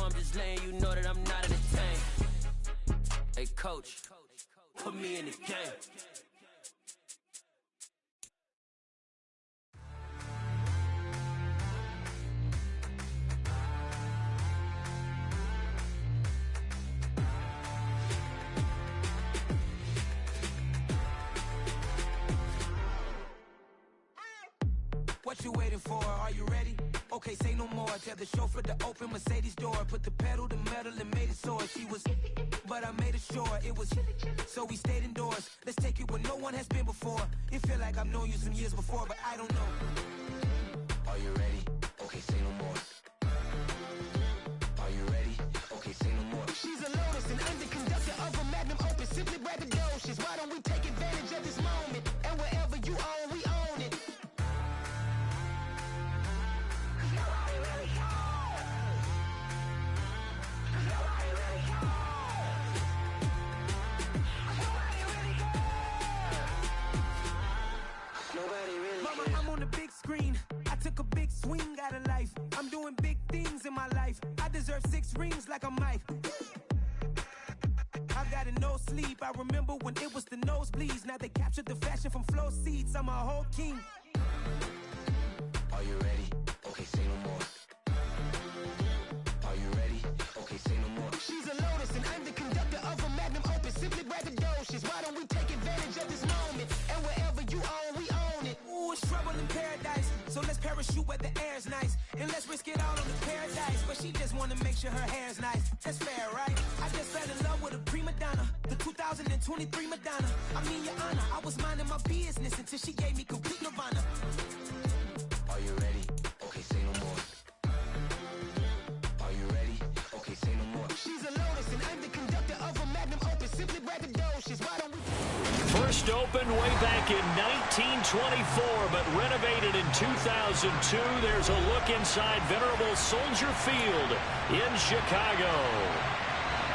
I'm just letting you know that I'm not in the tank. Hey, coach, put me in the game. What you waiting for? Are you ready? Okay, say no more. Tell the chauffeur to open Mercedes door. Put the pedal to metal and made it soar. She was, but I made it sure it was. So we stayed indoors. Let's take it where no one has been before. It feel like I've known you some years before, but I don't know. Are you ready? Okay, say no more. Are you ready? Okay, say no more. She's a Lotus and I'm the conductor of a Magnum Opus. Simply braggadocious. Why don't we take advantage of this moment? And wherever you own, we own it. Mama, I'm on the big screen. I took a big swing out of life. I'm doing big things in my life. I deserve 6 rings like I'm Mike. I've got no sleep. I remember when it was the nosebleeds. Now they captured the fashion from flow seats. I'm a whole king. Are you ready? Okay, say no more. Are you ready? Okay, say no more. She's a Lotus and I'm the conductor of a Magnum Opus. Simply braggadocious. Why don't we take advantage of this moment? And wherever you own, we own it. Ooh, it's trouble in paradise. So let's parachute where the air's nice. And let's risk it all on the paradise. But she just wanna make sure her hair's nice. That's fair, right? I just fell in love with a prima donna. The 2023 Madonna. I mean, your honor, I was minding my business until she gave me complete nirvana. Are you ready? Okay, say no more. Are you ready? Okay, say no more. She's a Lotus and I'm the conductor of a Magnum Opus. Simply braggadocious. Why don't we... First opened way back in 1924, but renovated in 2002. There's a look inside venerable Soldier Field in Chicago.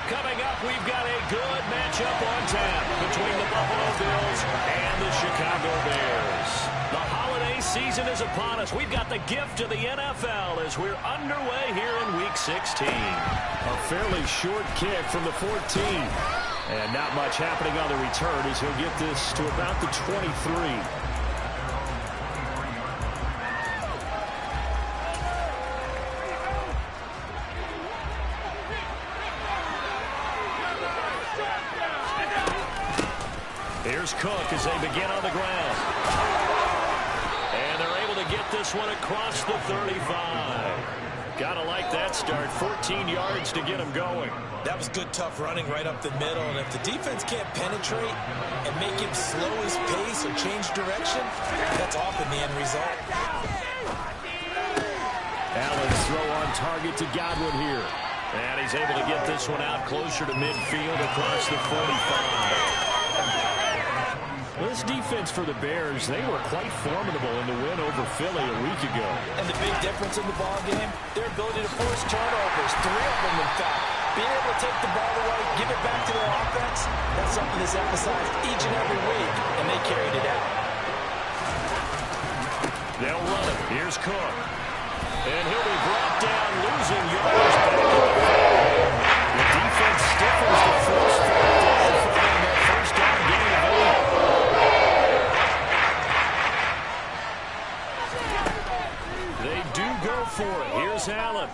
Coming up, we've got a good matchup on tap between the Buffalo Bills and the Chicago Bears. The holiday season is upon us. We've got the gift of the NFL as we're underway here in Week 16. A fairly short kick from the 14. And not much happening on the return as he'll get this to about the 23. Here's Cook as they begin on the ground. And they're able to get this one across the 35. Gotta like that start. 14 yards to get him going. That was good, tough running right up the middle. And if the defense can't penetrate and make him slow his pace or change direction, that's often the end result. Allen's throw on target to Godwin here. And he's able to get this one out closer to midfield across the 45. This defense for the Bears, they were quite formidable in the win over Philly a week ago. And the big difference in the ball game, their ability to force turnovers, 3 of them in fact. Being able to take the ball away, give it back to their offense, that's something that's emphasized each and every week, and they carried it out. They'll run it. Here's Cook. And he'll be brought down, losing yards back at the 5. The defense stiffens the first down for them. That first down gain of 8. They do go for it. Here's Allen.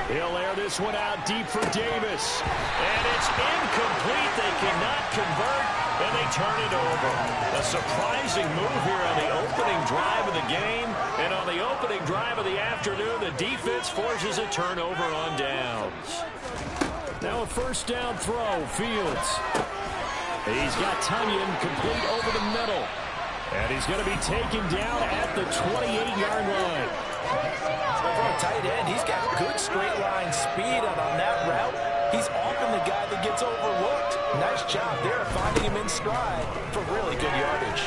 He'll air this one out deep for Davis. And it's incomplete. They cannot convert, and they turn it over. A surprising move here on the opening drive of the game. And on the opening drive of the afternoon, the defense forces a turnover on downs. Now a first down throw, Fields. He's got Tunyon complete over the middle. And he's going to be taken down at the 28-yard line. For a tight end, he's got good straight line speed, and on that route, he's often the guy that gets overlooked. Nice job there of finding him in stride for really good yardage.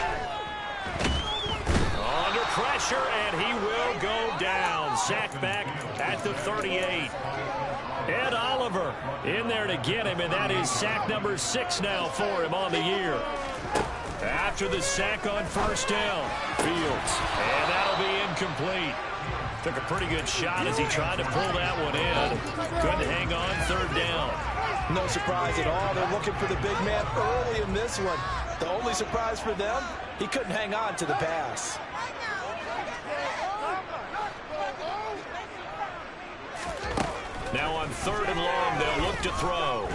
Under pressure, and he will go down. Sacked back at the 38. Ed Oliver in there to get him, and that is sack number 6 now for him on the year. After the sack on first down, Fields, and that'll be incomplete. Took a pretty good shot as he tried to pull that one in. Couldn't hang on, third down. No surprise at all. They're looking for the big man early in this one. The only surprise for them, he couldn't hang on to the pass. Now on third and long, they'll look to throw.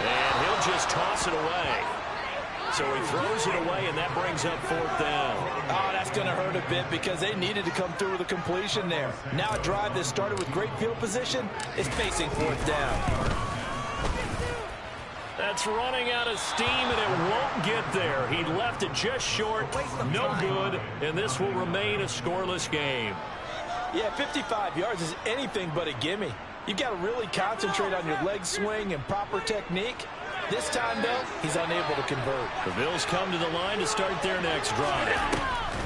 And he'll just toss it away. So he throws it away, and that brings up fourth down. Oh, that's going to hurt a bit because they needed to come through with a completion there. Now a drive that started with great field position is facing fourth down. That's running out of steam, and it won't get there. He left it just short, no good, and this will remain a scoreless game. Yeah, 55 yards is anything but a gimme. You've got to really concentrate on your leg swing and proper technique. This time, though, he's unable to convert. The Bills come to the line to start their next drive.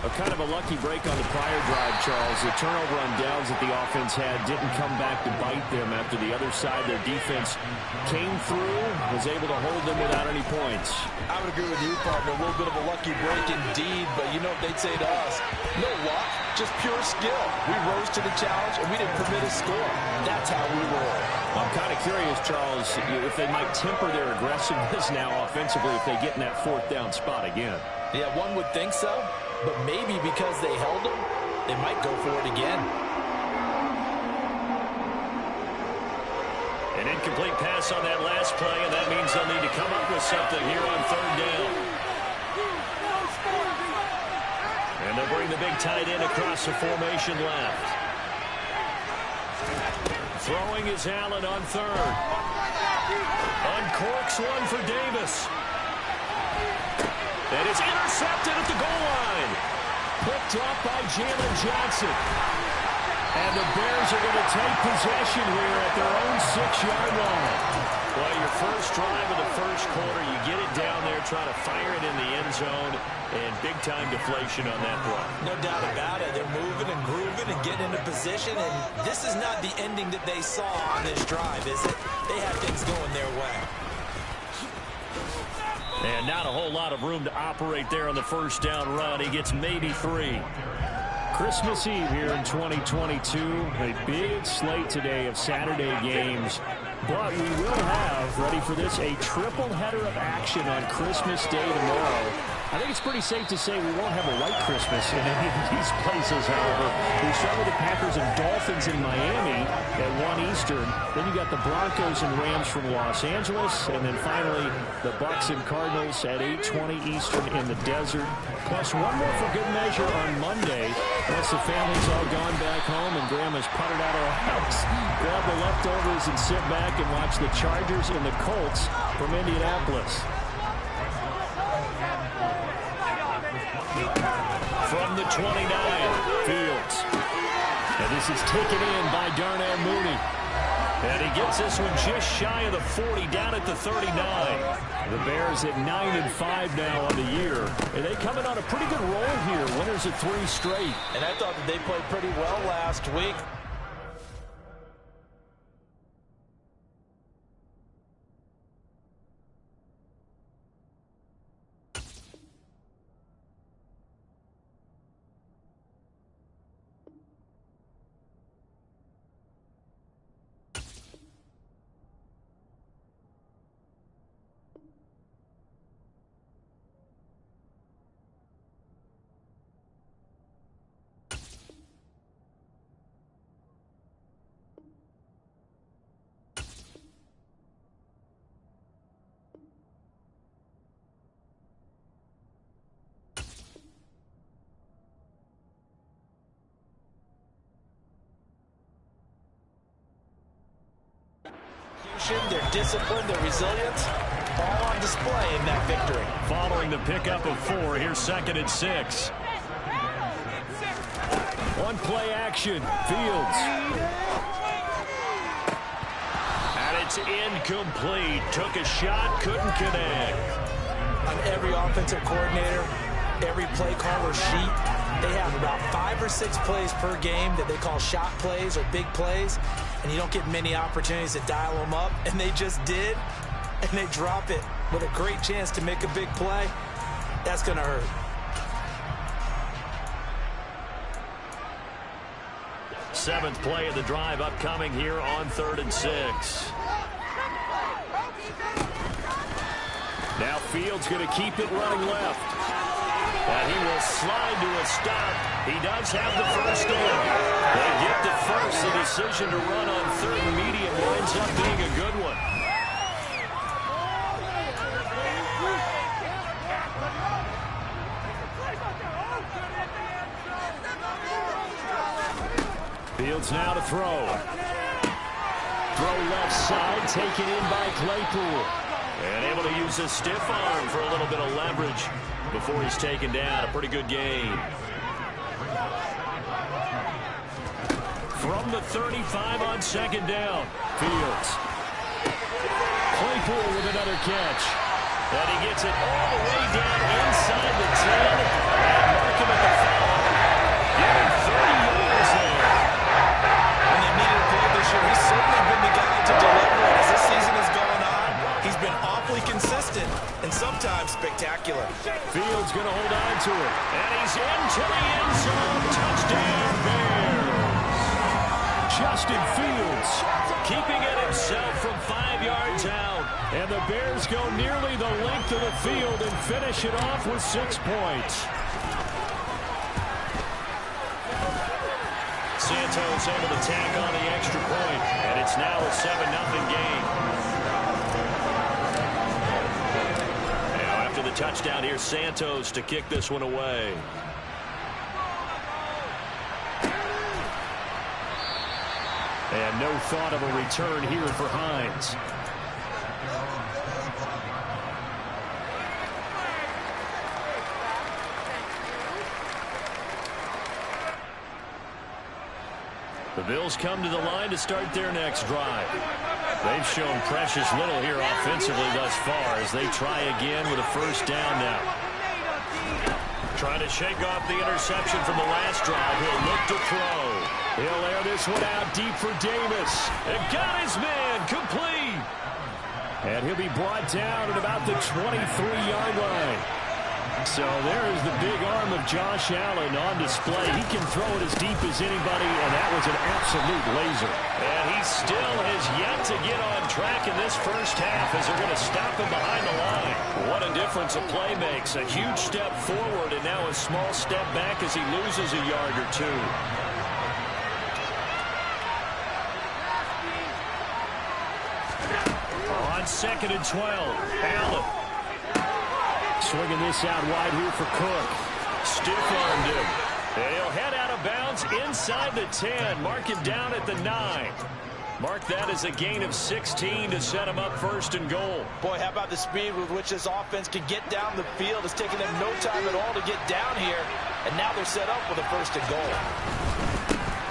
A kind of a lucky break on the prior drive, Charles. The turnover on downs that the offense had didn't come back to bite them after the other side. Their defense came through, was able to hold them without any points. I would agree with you, partner. A little bit of a lucky break indeed, but you know what they'd say to us? No luck, just pure skill. We rose to the challenge, and we didn't permit a score. That's how we roll. I'm kind of curious, Charles, if they might temper their aggressiveness now offensively if they get in that fourth down spot again. Yeah, one would think so, but maybe because they held them, they might go for it again. An incomplete pass on that last play, and that means they'll need to come up with something here on third down. And they'll bring the big tight end across the formation left. Throwing is Allen on third. Uncorks one for Davis. And it's intercepted at the goal line. Picked off by Jalen Johnson. And the Bears are going to take possession here at their own 6-yard line. Well, your first drive of the first quarter, you get it down there, try to fire it in the end zone, and big-time deflation on that play. No doubt about it. They're moving and grooving and getting into position, and this is not the ending that they saw on this drive, is it? They had things going their way. And not a whole lot of room to operate there on the first down run. He gets maybe 3. Christmas Eve here in 2022. A big slate today of Saturday games. But we will have, ready for this, a triple header of action on Christmas Day tomorrow. I think it's pretty safe to say we won't have a white Christmas in any of these places, however. We start with the Packers and Dolphins in Miami at 1 Eastern. Then you got the Broncos and Rams from Los Angeles. And then finally, the Bucs and Cardinals at 8:20 Eastern in the desert. Plus one more for good measure on Monday. Once the family's all gone back home and Grandma's puttered out of our house, grab the leftovers and sit back and watch the Chargers and the Colts from Indianapolis. From the 29, Fields. And this is taken in by Darnell Mooney. And he gets this one just shy of the 40, down at the 39. The Bears at 9-5 now on the year. And they coming on a pretty good roll here. Winners of 3 straight. And I thought that they played pretty well last week. Their discipline, their resilience, all on display in that victory. Following the pickup of 4, here's 2nd and 6. One play action, Fields. And it's incomplete. Took a shot, couldn't connect. On every offensive coordinator, every play caller sheet, they have about 5 or 6 plays per game that they call shot plays or big plays, and you don't get many opportunities to dial them up, and they just did, and they drop it with a great chance to make a big play. That's going to hurt. Seventh play of the drive upcoming here on 3rd and 6. Now Fields going to keep it running left. And he will slide to a stop. He does have the first down. They get the first. The decision to run on 3rd and medium winds up being a good one. Fields now to throw. Throw left side, taken in by Claypool. And able to use a stiff arm for a little bit of leverage before he's taken down. A pretty good gain. From the 35 on 2nd down. Fields. Claypool with another catch. And he gets it all the way down inside the 10. And mark him at the 5. Getting 30 yards there. When they needed a play this year, he's certainly been the guy to deliver it. As this season has gone on, he's been awfully consistent and sometimes spectacular. Fields going to hold on to it. And he's into the end zone. Touchdown, Bears. Justin Fields keeping it himself from 5 yards out. And the Bears go nearly the length of the field and finish it off with 6 points. Santos able to tack on the extra point, and it's now a 7-0 game. Now after the touchdown, here's Santos to kick this one away. And no thought of a return here for Hines. The Bills come to the line to start their next drive. They've shown precious little here offensively thus far as they try again with a first down now. Trying to shake off the interception from the last drive. He'll look to throw. He'll air this one out deep for Davis. And got his man complete. And he'll be brought down at about the 23-yard line. So there is the big arm of Josh Allen on display. He can throw it as deep as anybody, and that was an absolute laser. And he still has yet to get on track in this first half as they're going to stop him behind the line. What a difference a play makes. A huge step forward and now a small step back as he loses a yard or two. On 2nd and 12, Allen. Swinging this out wide here for Cook. Stiff-armed him. And he'll head out of bounds inside the 10. Mark him down at the 9. Mark that as a gain of 16 to set him up 1st and goal. Boy, how about the speed with which this offense can get down the field. It's taken them no time at all to get down here. And now they're set up with a 1st and goal.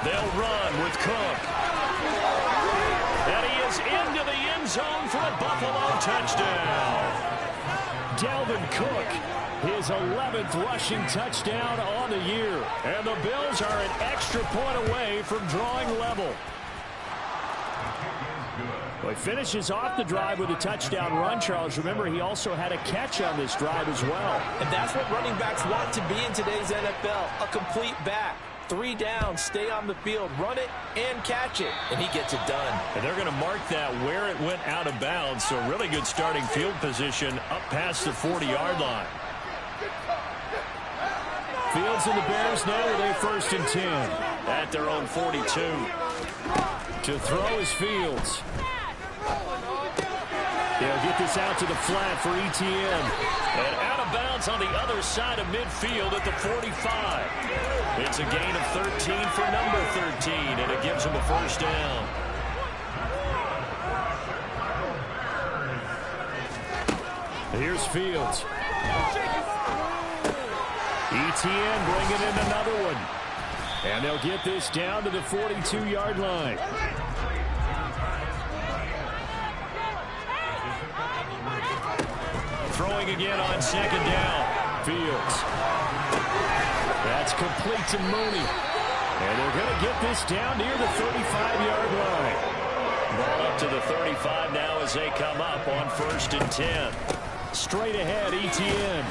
They'll run with Cook. And he is into the end zone for a Buffalo touchdown. Dalvin Cook, his 11th rushing touchdown on the year. And the Bills are an extra point away from drawing level. Well, he finishes off the drive with a touchdown run, Charles. Remember, he also had a catch on this drive as well. And that's what running backs want to be in today's NFL, a complete back. 3 down, stay on the field, run it, and catch it. And he gets it done. And they're going to mark that where it went out of bounds. So really good starting field position up past the 40-yard line. Fields and the Bears now with a 1st and 10 at their own 42. To throw is Fields. They'll get this out to the flat for ETN. And out of bounds on the other side of midfield at the 45. It's a gain of 13 for number 13, and it gives him a 1st down. Here's Fields. ETN bringing in another one. And they'll get this down to the 42-yard line. Throwing again on 2nd down. Fields. That's complete to Mooney. And they're going to get this down near the 35-yard line. Ball up to the 35 now as they come up on 1st and 10. Straight ahead, ETN.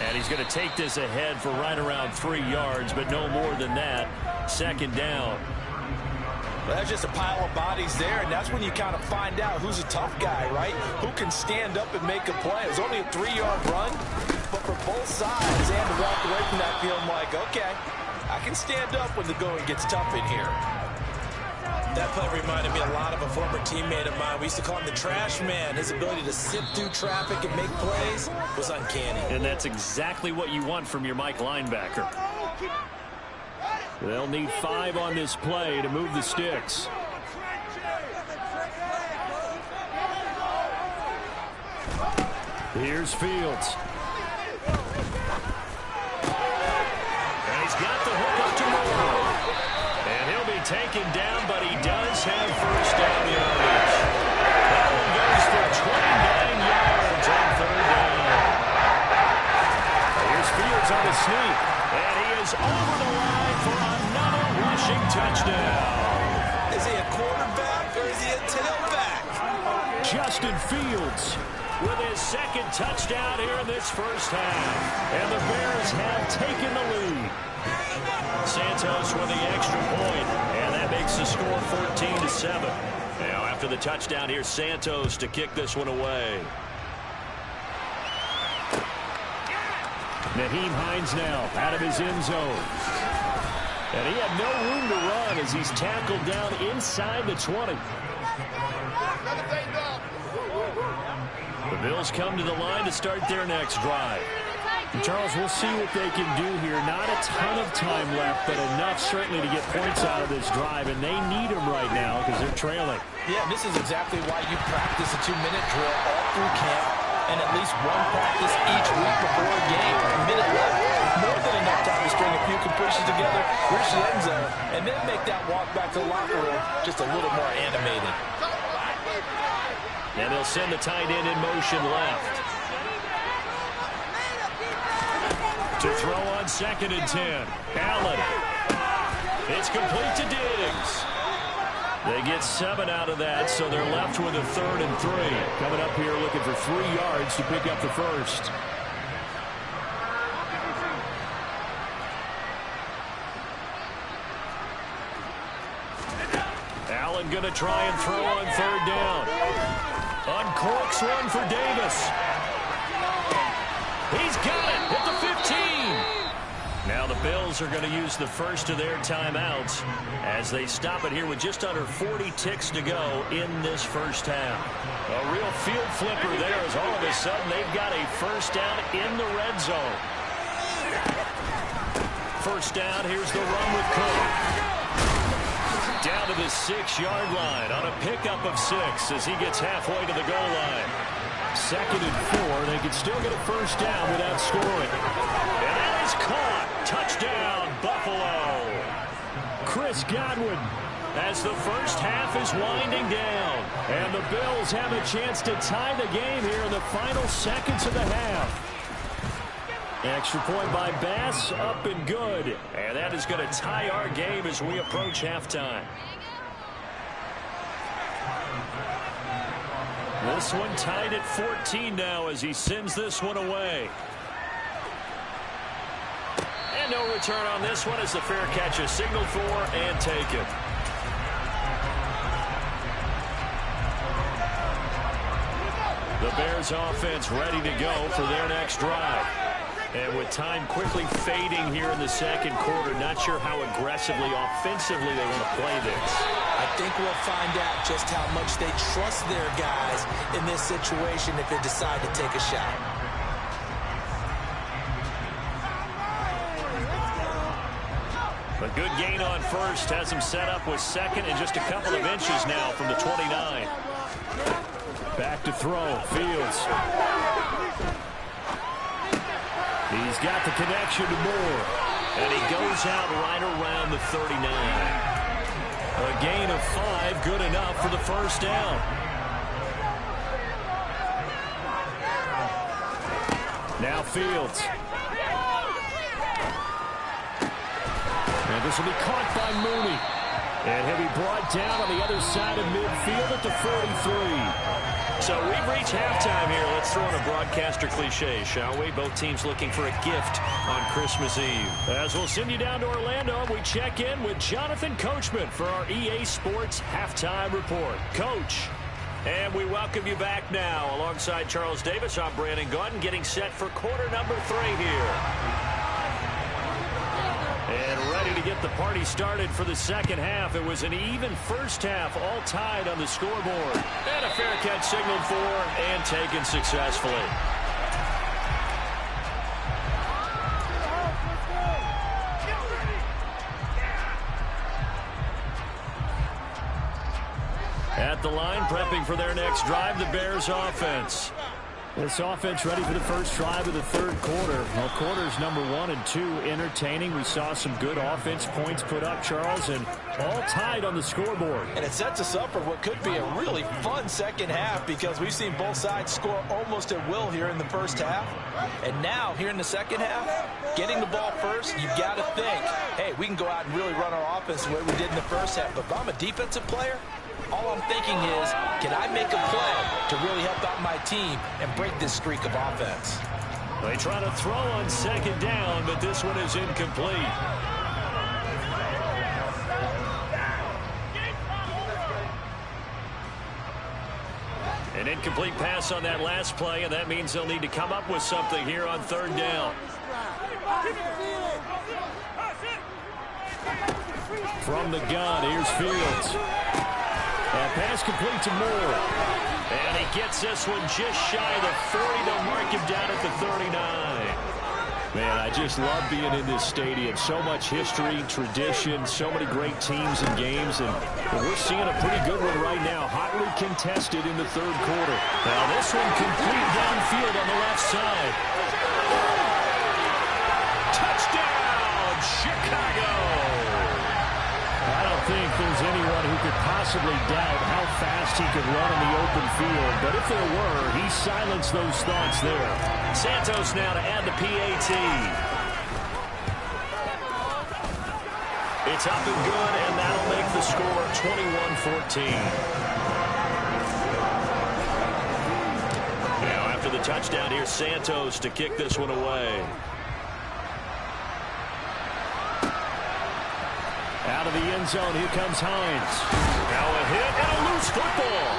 And he's going to take this ahead for right around 3 yards, but no more than that. 2nd down. Well, that's just a pile of bodies there, and that's when you kind of find out who's a tough guy, right? Who can stand up and make a play. It was only a 3-yard run, but for both sides, they had to walk away from that feeling like, okay, I can stand up when the going gets tough in here. That play reminded me a lot of a former teammate of mine. We used to call him the trash man. His ability to sift through traffic and make plays was uncanny. And that's exactly what you want from your Mike linebacker. They'll need 5 on this play to move the sticks. Here's Fields. And he's got the hook up to Moore. And he'll be taken down, but he does have first down yardage. That one goes for 29 yards on third down. Here's Fields on the sneak. And he is over the line for another rushing touchdown. Is he a quarterback or is he a tailback? Justin Fields with his second touchdown here in this first half. And the Bears have taken the lead. Santos with the extra point, and that makes the score 14-7. Now after the touchdown, here's Santos to kick this one away. Nyheim Hines now out of his end zone. And he had no room to run as he's tackled down inside the 20. The Bills come to the line to start their next drive. And Charles, we'll see what they can do here. Not a ton of time left, but enough certainly to get points out of this drive, and they need them right now because they're trailing. Yeah, this is exactly why you practice a 2-minute drill all through camp and at least one practice each week before a game. A minute left, more than enough time to string a few completions together, reach the end zone, and then make that walk back to the locker room just a little more animated. And they'll send the tight end in motion left. To throw on 2nd and 10. Allen. It's complete to Diggs. They get 7 out of that, so they're left with a 3rd and 3. Coming up here looking for 3 yards to pick up the first. Allen going to try and throw on 3rd down. Uncorks one for Davis. He's got it at the 15. Now the Bills are going to use the first of their timeouts as they stop it here with just under 40 ticks to go in this first half. A real field flipper there as all of a sudden they've got a first down in the red zone. First down, here's the run with Cook. Down to the 6-yard line on a pickup of 6 as he gets halfway to the goal line. 2nd and 4. They can still get a first down without scoring. And that is caught. Touchdown, Buffalo. Chris Godwin as the first half is winding down. And the Bills have a chance to tie the game here in the final seconds of the half. Extra point by Bass, up and good. And that is going to tie our game as we approach halftime. This one tied at 14 now as he sends this one away. And no return on this one as the fair catch is signaled for and taken. The Bears offense ready to go for their next drive. And with time quickly fading here in the second quarter, not sure how aggressively, offensively they want to play this. I think we'll find out just how much they trust their guys in this situation if they decide to take a shot. A good gain on first has him set up with 2nd and just a couple of inches now from the 29. Back to throw, Fields. He's got the connection to Moore. And he goes out right around the 39. A gain of 5, good enough for the first down. Now Fields. And this will be caught by Mooney. And he'll be brought down on the other side of midfield at the 43. So we've reached halftime here. Let's throw in a broadcaster cliche, shall we? Both teams looking for a gift on Christmas Eve. As we'll send you down to Orlando, we check in with Jonathan Coachman for our EA Sports Halftime Report. Coach. And we welcome you back now. Alongside Charles Davis, I'm Brandon Gaudin, getting set for quarter number 3 here. And ready to get the party started for the second half. It was an even first half, all tied on the scoreboard. And a fair catch signaled for and taken successfully. At the line, prepping for their next drive, the Bears offense. This offense ready for the first drive of the third quarter. Well, quarters number 1 and 2 entertaining. We saw some good offense points put up, Charles, and all tied on the scoreboard. And it sets us up for what could be a really fun second half because we've seen both sides score almost at will here in the first half. And now, here in the second half, getting the ball first, you've got to think, hey, we can go out and really run our offense the way we did in the first half. But if I'm a defensive player, all I'm thinking is, can I make a play to really help out my team and break this streak of offense? They try to throw on second down, but this one is incomplete. An incomplete pass on that last play, and that means they'll need to come up with something here on third down. From the gun, here's Fields. And pass complete to Moore. And he gets this one just shy of the 40. They'll mark him down at the 39. Man, I just love being in this stadium. So much history, tradition, so many great teams and games. And we're seeing a pretty good one right now. Hotly contested in the third quarter. Now this one complete downfield on the left side. Touchdown, Chicago! I don't think there's anyone who could possibly doubt how fast he could run in the open field. But if there were, he silenced those thoughts there. Santos now to add the PAT. It's up and good, and that'll make the score 21-14. Now after the touchdown, here's Santos to kick this one away. Out of the end zone, here comes Hines. Now a hit and a loose football.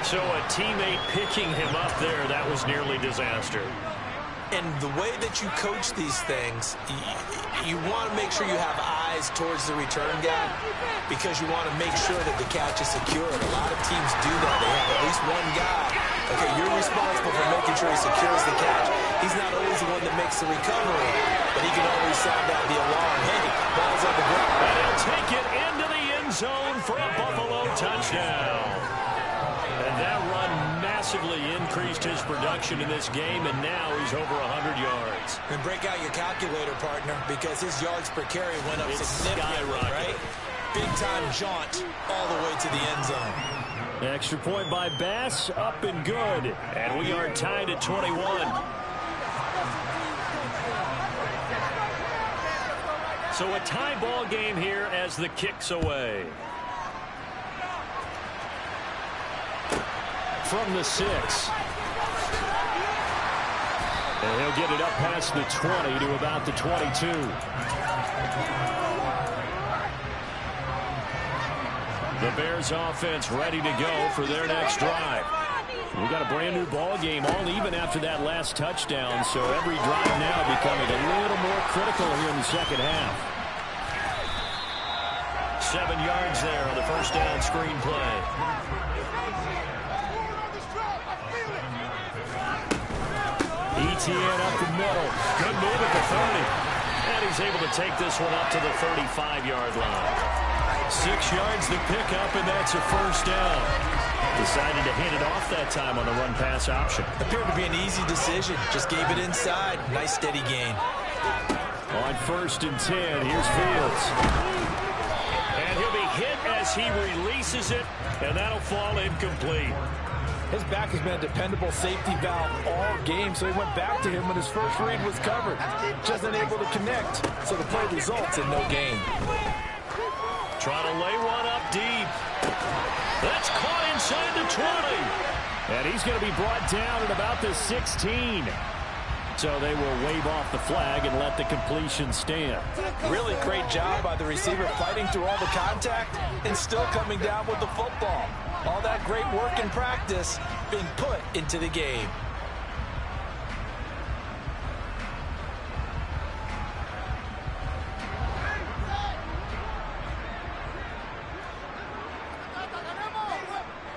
So a teammate picking him up there, that was nearly disaster. And the way that you coach these things, you want to make sure you have eyes towards the return guy because you want to make sure that the catch is secured. A lot of teams do that. They have at least one guy. Okay, you're responsible for making sure he secures the catch. He's not always the one that makes the recovery, but he can always sound out the alarm. Hey, ball's on the ground. And he'll take it into the end zone for a Buffalo touchdown. And that run massively increased his production in this game, and now he's over 100 yards. And break out your calculator, partner, because his yards per carry went up significantly, right? Big-time jaunt all the way to the end zone. Extra point by Bass, up and good. And we are tied at 21. So a tie ball game here as the kick's away. From the 6. And he'll get it up past the 20 to about the 22. The Bears offense ready to go for their next drive. We've got a brand new ball game, all even after that last touchdown, so every drive now becoming a little more critical here in the second half. 7 yards there on the first down screen play. ETN up the middle. Good move at the 30. And he's able to take this one up to the 35-yard line. 6 yards to pick up, and that's a first down. Decided to hand it off that time on the run-pass option. Appeared to be an easy decision. Just gave it inside. Nice, steady gain. On 1st and 10, here's Fields. And he'll be hit as he releases it, and that'll fall incomplete. His back has been a dependable safety valve all game, so he went back to him when his first read was covered. Just unable to connect, so the play results in no gain. Trying to lay one up deep. That's caught inside the 20. And he's going to be brought down at about the 16. So they will wave off the flag and let the completion stand. Really great job by the receiver fighting through all the contact and still coming down with the football. All that great work in practice being put into the game.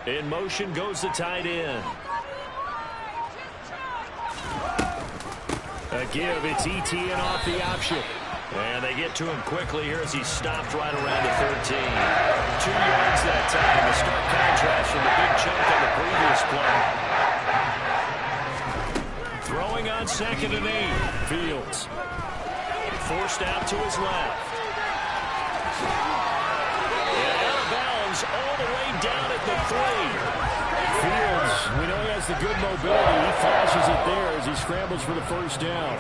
In motion goes the tight end. A give, it's ETN off the option. And they get to him quickly here as he stopped right around the 13. 2 yards that time. A stark contrast from the big chunk on the previous play. Throwing on 2nd and 8. Fields. Forced out to his left. And out of bounds all the way down at the 3. Fields, we know he has the good mobility. He flashes it there as he scrambles for the first down.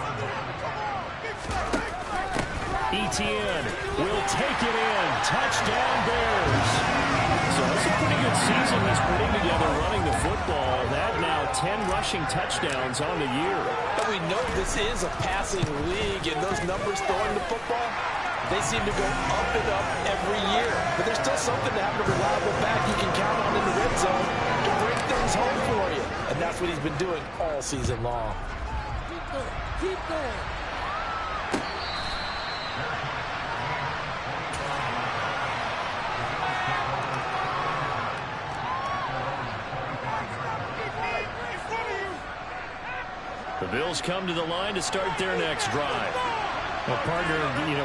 ETN will take it in. Touchdown, Bears. So that's a pretty good season he's putting together running the football. That now 10 rushing touchdowns on the year. But we know this is a passing league, and those numbers throwing the football, they seem to go up and up every year. But there's still something to having a reliable back you can count on in the red zone to bring things home for you. And that's what he's been doing all season long. Keep going. Keep going. The Bills come to the line to start their next drive. Well, partner,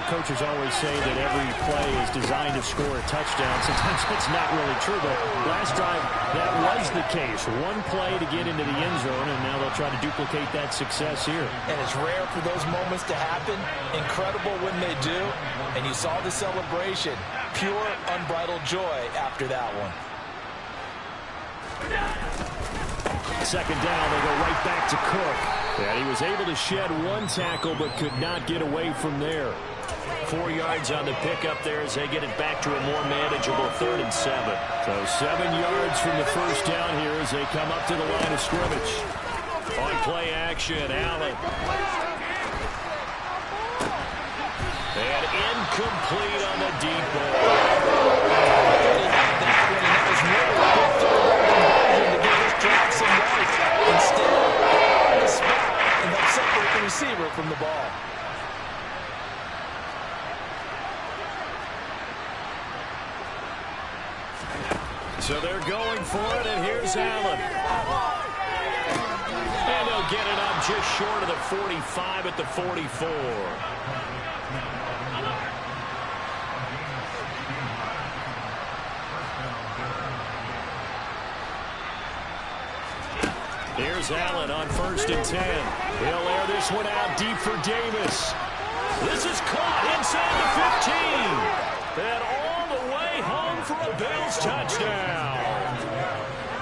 coaches always say that every play is designed to score a touchdown. Sometimes it's not really true, but last drive, that was the case. One play to get into the end zone, and now they'll try to duplicate that success here. And it's rare for those moments to happen. Incredible when they do. And you saw the celebration. Pure, unbridled joy after that one. 2nd down, they go right back to Cook. And he was able to shed one tackle but could not get away from there. 4 yards on the pickup there as they get it back to a more manageable 3rd and 7. So 7 yards from the first down here as they come up to the line of scrimmage. On play action, Allen. And incomplete on the deep ball. That was really a good third-down conversion to give this drive some life. Instead, on the spot and help separate the receiver from the ball. So they're going for it, and here's Allen. And they'll get it up just short of the 45 at the 44. Here's Allen on 1st and 10. He'll air this one out deep for Davis. This is caught inside the 15. And all the way home for a Bills touchdown.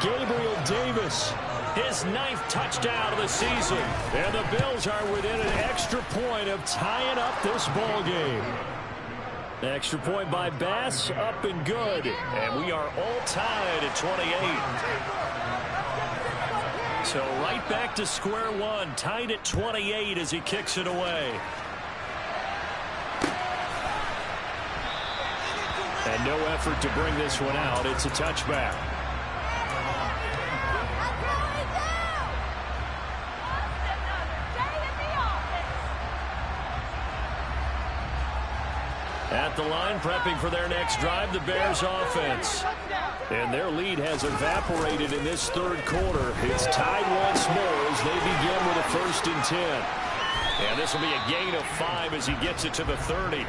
Gabriel Davis, his 9th touchdown of the season. And the Bills are within an extra point of tying up this ball game. Extra point by Bass, up and good. And we are all tied at 28. So right back to square one, tied at 28 as he kicks it away. And no effort to bring this one out. It's a touchback. At the line, prepping for their next drive, the Bears offense. And their lead has evaporated in this 3rd quarter. It's tied once more as they begin with a 1st and 10. And this will be a gain of 5 as he gets it to the 30.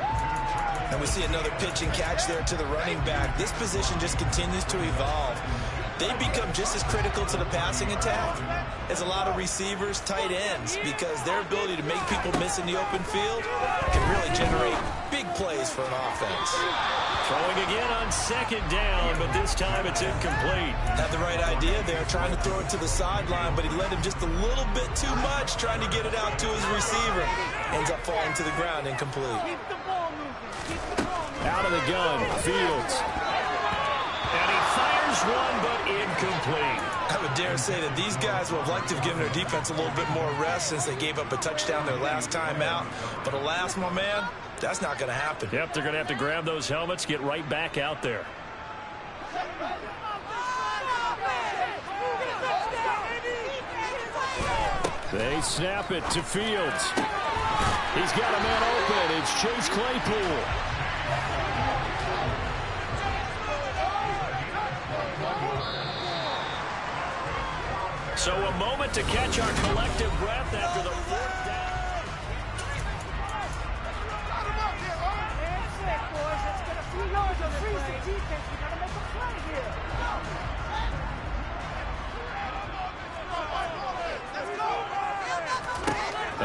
And we see another pitch and catch there to the running back. This position just continues to evolve. They become just as critical to the passing attack as a lot of receivers, tight ends, because their ability to make people miss in the open field can really generate big plays for an offense. Throwing again on 2nd down, but this time it's incomplete. Had the right idea there, trying to throw it to the sideline, but he led him just a little bit too much, trying to get it out to his receiver. Ends up falling to the ground, incomplete. Out of the gun. Fields. And he fires one, but incomplete. I would dare say that these guys would have liked to have given their defense a little bit more rest since they gave up a touchdown their last time out. But alas, my man, that's not going to happen. Yep, they're going to have to grab those helmets, get right back out there. They snap it to Fields. He's got a man open. It's Chase Claypool. So a moment to catch our collective breath after the fourth down.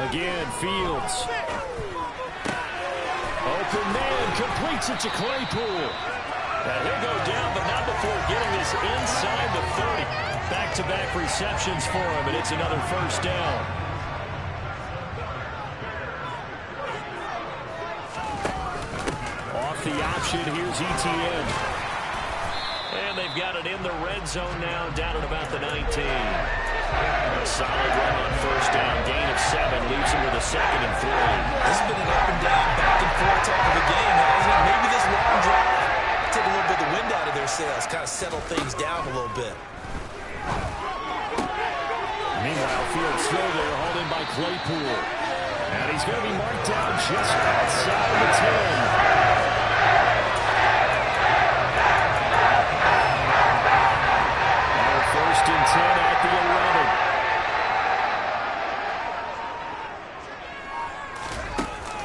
Again, Fields. Open man completes it to Claypool. And he'll go down, but not before getting this inside the 30. Back-to-back receptions for him, and it's another first down. Off the option, here's Etienne. And they've got it in the red zone now, down at about the 19. A solid run on first down. Gain of 7 leaves him with a 2nd and 3. This has been an up and down, back and forth type of a game, hasn't it? Maybe this long drive take a little bit of the wind out of their sails, kind of settle things down a little bit. Meanwhile, Fields still there, hauled in by Claypool. And he's going to be marked down just outside the 10. First and 10 at the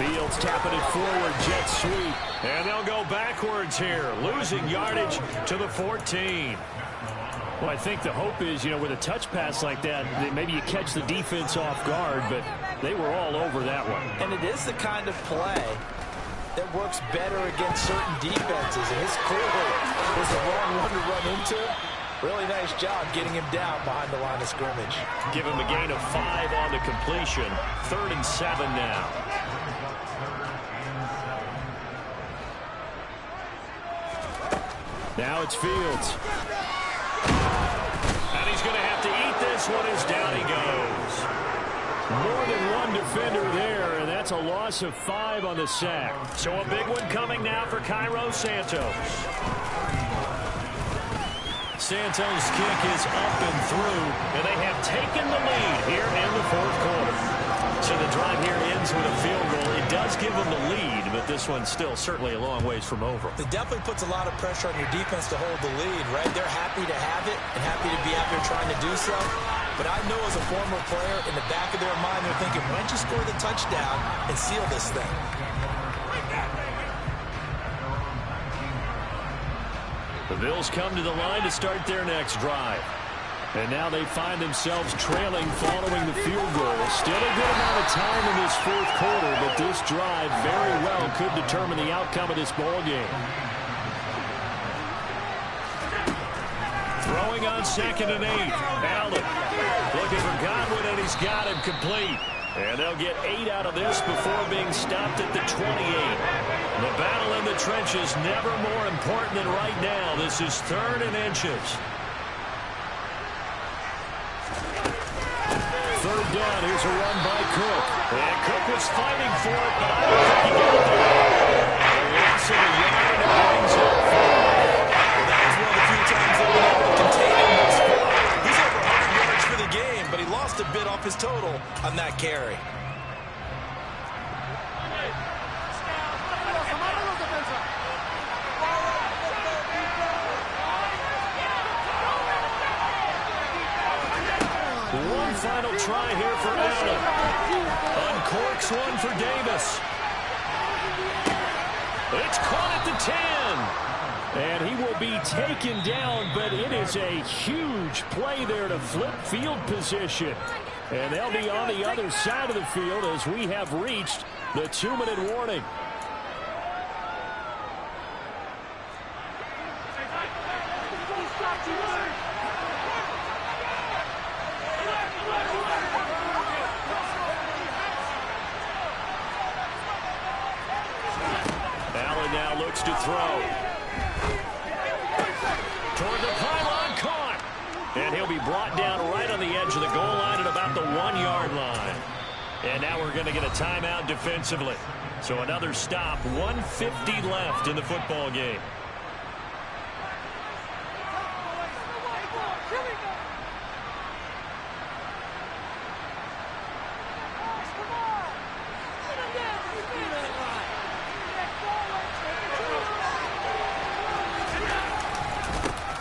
11. Fields tapping it forward, jet sweep. And they'll go backwards here, losing yardage to the 14. Well, I think the hope is, with a touch pass like that, maybe you catch the defense off guard, but they were all over that one. And it is the kind of play that works better against certain defenses, and this clearly was the wrong one to run into. Really nice job getting him down behind the line of scrimmage. Give him a gain of 5 on the completion. 3rd and 7 now. Now it's Fields. And he's going to have to eat this one as down he goes. More than one defender there, and that's a loss of 5 on the sack. So a big one coming now for Cairo Santos. Santos' kick is up and through, and they have taken the lead here in the 4th quarter. So the drive here ends with a field goal. It does give them the lead, but this one's still certainly a long ways from over. It definitely puts a lot of pressure on your defense to hold the lead, right? They're happy to have it and happy to be out there trying to do so. But I know as a former player, in the back of their mind, they're thinking, why don't you score the touchdown and seal this thing? The Bills come to the line to start their next drive. And now they find themselves trailing following the field goal. Still a good amount of time in this 4th quarter, but this drive very well could determine the outcome of this ball game. Throwing on 2nd and 8. Allen looking for Godwin, and he's got him complete. And they'll get 8 out of this before being stopped at the 28. The battle in the trenches never more important than right now. This is 3rd and inches. 3rd down. Here's a run by Cook. And Cook was fighting for it, but I don't think he got there. A loss of a yard and brings up 4. That was one of the few times they've been able to contain him this far. He's over 100 yards for the game, but he lost a bit off his total on that carry. One final try here for Allen. Uncorks one for Davis. It's caught at the 10. And he will be taken down, but it is a huge play there to flip field position. And they'll be on the other side of the field as we have reached the 2-minute warning. looks to throw. Toward the pylon, caught. And he'll be brought down right on the edge of the goal line at about the 1-yard line. And now we're going to get a timeout defensively. So another stop, 1:50 left in the football game.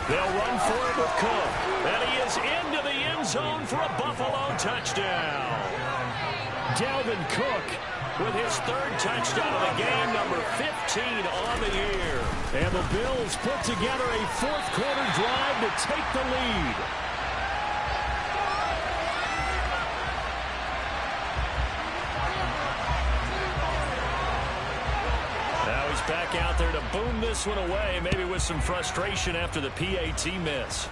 They'll run for it with Cook. And he is into the end zone for a Buffalo touchdown. Dalvin Cook with his third touchdown of the game, number 15 on the year. And the Bills put together a fourth-quarter drive to take the lead. Now he's back out there to boom this one away, maybe with some frustration after the PAT miss.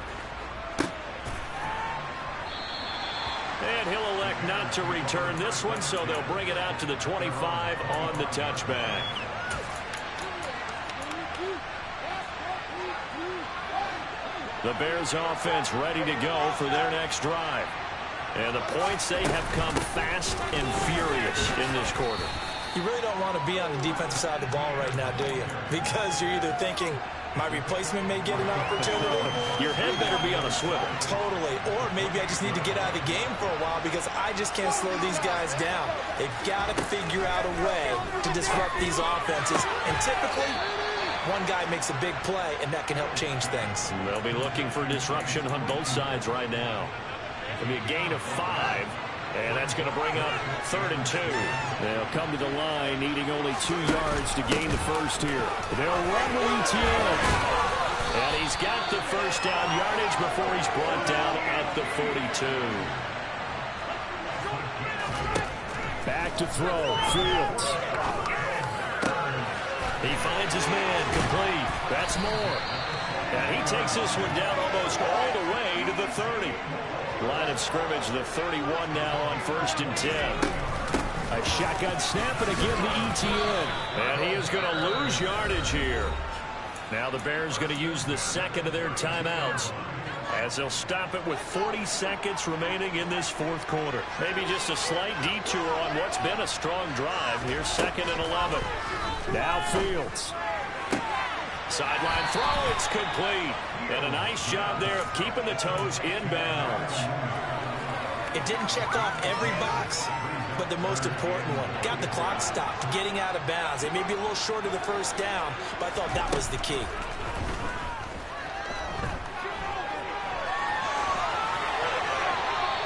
And he'll elect not to return this one, so they'll bring it out to the 25 on the touchback. The Bears offense ready to go for their next drive. And the points, they have come fast and furious in this quarter. You really don't want to be on the defensive side of the ball right now, do you? Because you're either thinking, my replacement may get an opportunity. Your head better be on a swivel. Totally. Or maybe I just need to get out of the game for a while because I just can't slow these guys down. They've got to figure out a way to disrupt these offenses. And typically, one guy makes a big play, and that can help change things. They'll be looking for disruption on both sides right now. It'll be a gain of 5. And that's going to bring up 3rd and 2. They'll come to the line, needing only 2 yards to gain the first here. They'll run with ETN. And he's got the first down yardage before he's brought down at the 42. Back to throw. Fields. He finds his man. Complete. That's Moore. And he takes this one down almost all the way to the 30. Line of scrimmage, the 31 now on 1st and 10. A shotgun snap, and again the ETN. And he is going to lose yardage here. Now the Bears going to use the second of their timeouts as they'll stop it with 40 seconds remaining in this fourth quarter. Maybe just a slight detour on what's been a strong drive. Here's 2nd and 11. Now Fields. Sideline throw, it's complete. And a nice job there of keeping the toes inbounds. It didn't check off every box, but the most important one. Got the clock stopped, getting out of bounds. It may be a little short of the first down, but I thought that was the key.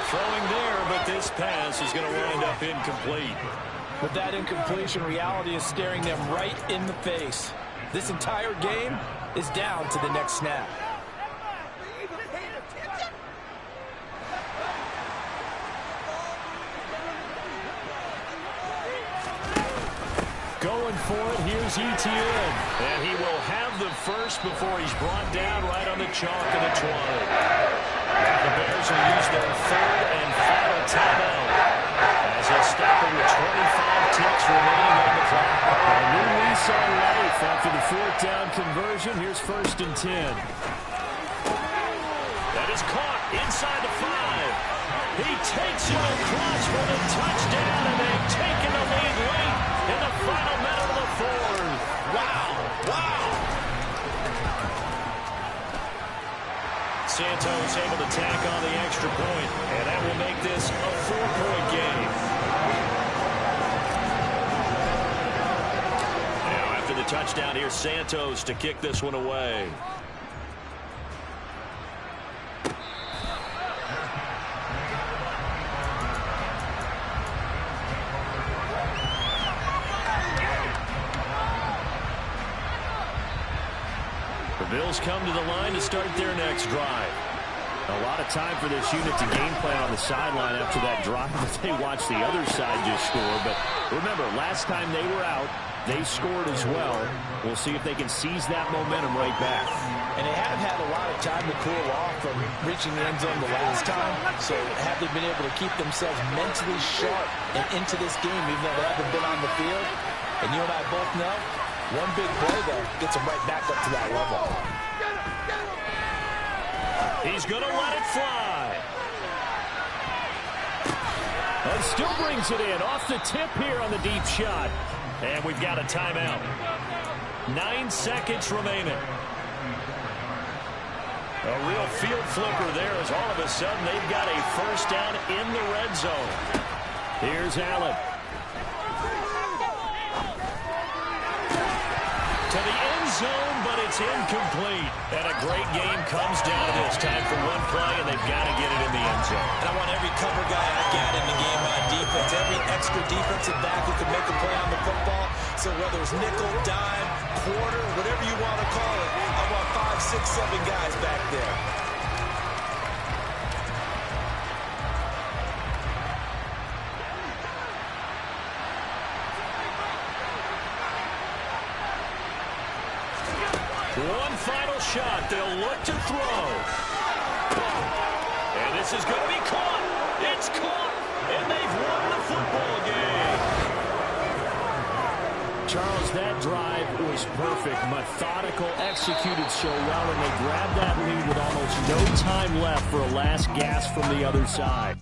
Throwing there, but this pass is going to wind up incomplete. With that incompletion, reality is staring them right in the face. This entire game is down to the next snap. Going for it, here's ETN. And he will have the first before he's brought down right on the chalk of the 20. Now the Bears will use their 3rd and final timeout as they'll stop it with 25 ticks remaining on the clock. A new lease on life after the 4th down conversion. Here's 1st and 10. That is caught inside the 5. He takes it across for the touchdown, and they've taken the lead late in the final minute of the 4th. Wow. Santos able to tack on the extra point, and that will make this a 4-point game. Now after the touchdown, here's Santos to kick this one away. The Bills come to the line to start their next drive. A lot of time for this unit to game plan on the sideline after that drive. They watched the other side just score. But remember, last time they were out, they scored as well. We'll see if they can seize that momentum right back. And they have had a lot of time to cool off from reaching the end zone the last time. So have they been able to keep themselves mentally sharp and into this game, even though they haven't been on the field? And you and I both know One big play, though, gets him right back up to that level. He's going to let it fly. And still brings it in off the tip here on the deep shot. And we've got a timeout. 9 seconds remaining. A real field flipper there as all of a sudden they've got a first down in the red zone. Here's Allen. To the end zone, but it's incomplete. And a great game comes down to this. Time for one play, and they've got to get it in the end zone. And I want every cover guy I got in the game on defense, every extra defensive back who can make a play on the football. So whether it's nickel, dime, quarter, whatever you want to call it, I want 5, 6, 7 guys back there. One final shot. They'll look to throw. And this is going to be caught. It's caught. And they've won the football game. Charles, that drive was perfect. Methodical, executed so well, and they grabbed that lead with almost no time left for a last gasp from the other side.